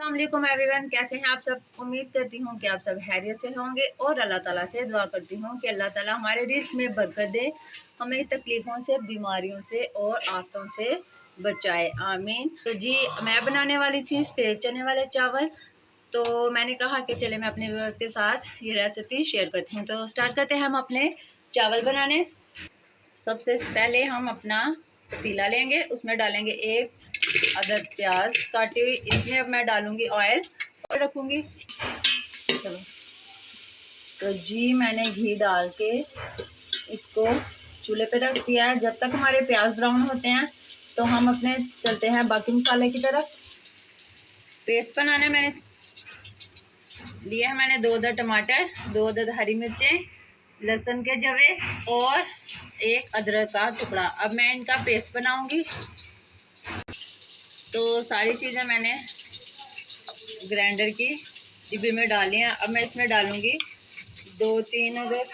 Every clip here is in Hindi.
अस्सलाम वालेकुम एवरीवन, कैसे हैं आप सब। उम्मीद करती हूँ कि आप सब खैरियत से होंगे और अल्लाह ताला से दुआ करती हूँ कि अल्लाह ताला हमारे रिज़्क़ में बरकत दे, हमें तकलीफ़ों से, बीमारियों से और आफ़तों से बचाए, आमीन। तो जी मैं बनाने वाली थी सफ़ेद चने वाले चावल। तो मैंने कहा कि चले मैं अपने व्यूअर्स के साथ ये रेसिपी शेयर करती हूँ। तो स्टार्ट करते हैं हम अपने चावल बनाने। सबसे पहले हम अपना पतीला लेंगे, उसमें डालेंगे एक अदद प्याज काटी हुई। इसमें अब मैं डालूंगी ऑयल और रखूंगी। चलो तो जी मैंने घी डाल के इसको चूल्हे पे रख दिया है। जब तक हमारे प्याज ब्राउन होते हैं तो हम अपने चलते हैं बाकी मसाले की तरफ। पेस्ट बनाना मैंने लिया है, मैंने 2 अदद टमाटर, 2 अदद हरी मिर्चें, लहसुन के जवे और एक अदरक का टुकड़ा। अब मैं इनका पेस्ट बनाऊंगी। तो सारी चीज़ें मैंने ग्राइंडर की डिब्बी में डाली हैं। अब मैं इसमें डालूंगी 2-3 अदद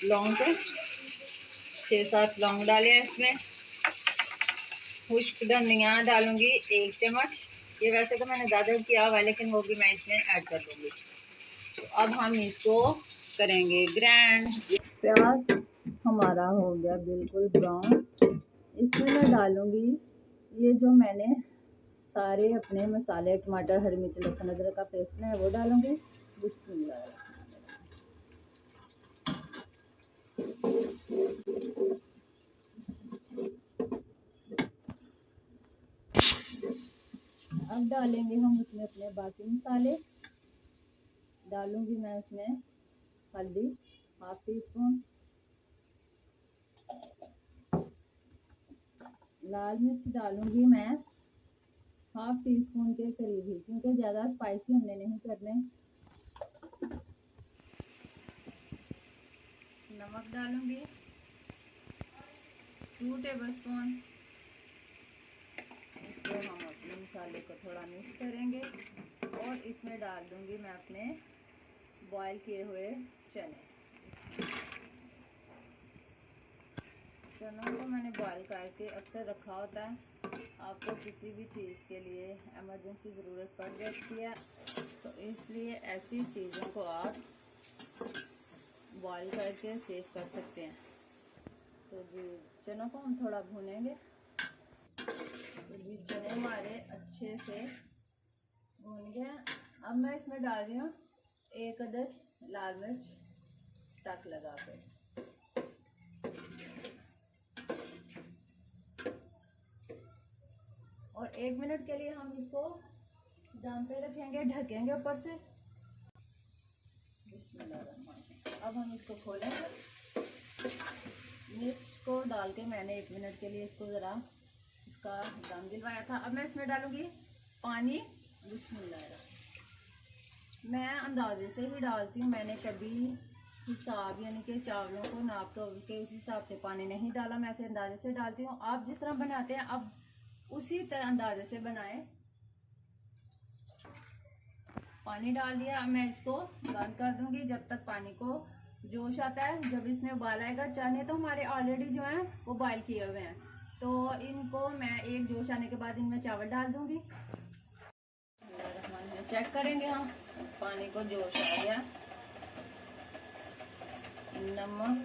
लौंग के, 6-7 लौंग डाले हैं इसमें। खुश्क धनिया डालूंगी 1 चम्मच। ये वैसे तो मैंने ज़्यादा किया हुआ है लेकिन वो भी मैं इसमें ऐड कर दूंगी। तो अब हम इसको करेंगे ग्राइंड। प्याज हमारा हो गया बिल्कुल ब्राउन। इसमें मैं डालूंगी ये जो मैंने सारे अपने मसाले, टमाटर, हरी मिर्च, लहसुन, अदरक का पेस्ट है वो डालूंगी। बिस्मिल्लाह। अब डालेंगे हम उसमें अपने बाकी मसाले। डालूंगी मैं इसमें हल्दी हाफ टी स्पून, लाल मिर्च डालूंगी मैं हाफ टी स्पून के करीब ही, क्योंकि ज़्यादा स्पाइसी हमने नहीं करने। नमक डालूंगी 2 टेबल स्पून। इसको हम अपने मसाले को थोड़ा मिक्स करेंगे और इसमें डाल दूंगी मैं अपने बॉयल किए हुए चने। चनों को मैंने बॉयल करके अक्सर रखा होता है। आपको किसी भी चीज़ के लिए इमरजेंसी ज़रूरत पड़ जाती है तो इसलिए ऐसी चीज़ों को आप बॉयल करके सेव कर सकते हैं। तो जी चनों को हम थोड़ा भूनेंगे। तो जी चने हमारे अच्छे से भून गए। अब मैं इसमें डाल रही हूँ 1 अदद लाल मिर्च टक लगा कर। और 1 मिनट के लिए हम इसको दम पे रखेंगे, ढकेंगे ऊपर से। बिस्मिल्लाह। अब हम इसको खोलेंगे। मिर्च को डाल के मैंने 1 मिनट के लिए इसको ज़रा इसका दम दिलवाया था। अब मैं इसमें डालूंगी पानी। बिस्मिल्लाह। मैं अंदाजे से ही डालती हूँ, मैंने कभी हिसाब यानी कि चावलों को नाप तो के उस हिसाब से पानी नहीं डाला, मैं ऐसे अंदाजे से डालती हूँ। आप जिस तरह बनाते हैं अब उसी तरह अंदाजे से बनाएं। पानी डाल दिया। अब मैं इसको बंद कर दूंगी जब तक पानी को जोश आता है। जब इसमें उबाल आएगा, चने तो हमारे ऑलरेडी जो हैं वो बॉयल किए हुए हैं, तो इनको मैं एक जोश आने के बाद इनमें चावल डाल दूंगी। चेक करेंगे हम, पानी को जोश आ गया। नमक,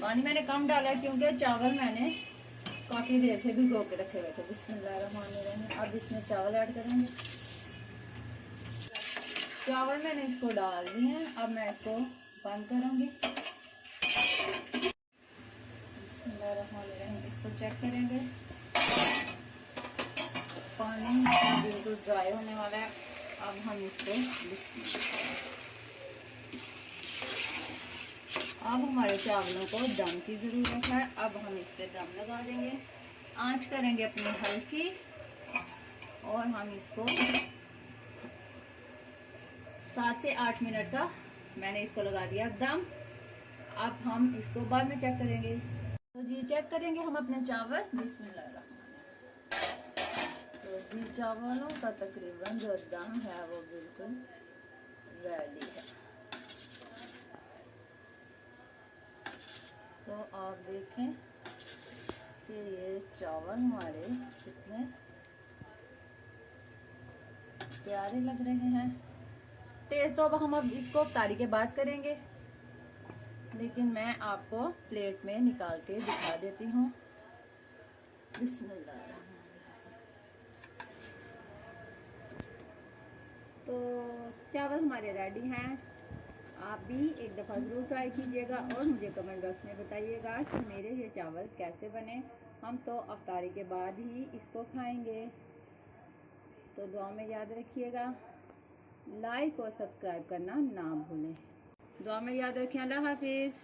पानी मैंने कम डाला क्योंकि चावल मैंने काफ़ी देर से भिगो के रखे हुए थे। बिस्मिल्लाहिर्रहमानिर्रहीम। अब इसमें चावल ऐड करेंगे। चावल मैंने इसको डाल दिए हैं। अब मैं इसको बंद करूंगी। बिस्मिल्लाहिर्रहमानिर्रहीम। इसको चेक करेंगे। पानी बिल्कुल ड्राई होने वाला है। अब हम इसको अब हमारे चावलों को दम की ज़रूरत है। अब हम इस पर दम लगा देंगे। आंच करेंगे अपनी हल्की और हम इसको 7 से 8 मिनट का मैंने इसको लगा दिया दम। अब हम इसको बाद में चेक करेंगे। तो जी चेक करेंगे हम अपने चावल। बिस्मिल्लाह। तो जी चावलों का तकरीबन जो दम है वो बिल्कुल रेडी है। तो आप देखें कि ये चावल हमारे प्यारे लग रहे हैं। टेस्ट तो अब इसको अफ्तारी के बाद करेंगे, लेकिन मैं आपको प्लेट में निकाल के दिखा देती हूँ। बिस्मिल्लाह। तो चावल हमारे रेडी हैं। आप भी एक दफ़ा ज़रूर ट्राई कीजिएगा और मुझे कमेंट बॉक्स में बताइएगा कि मेरे ये चावल कैसे बने। हम तो अफ्तारी के बाद ही इसको खाएंगे। तो दुआ में याद रखिएगा, लाइक और सब्सक्राइब करना ना भूलें। दुआ में याद रखें। अल्लाह हाफिज़।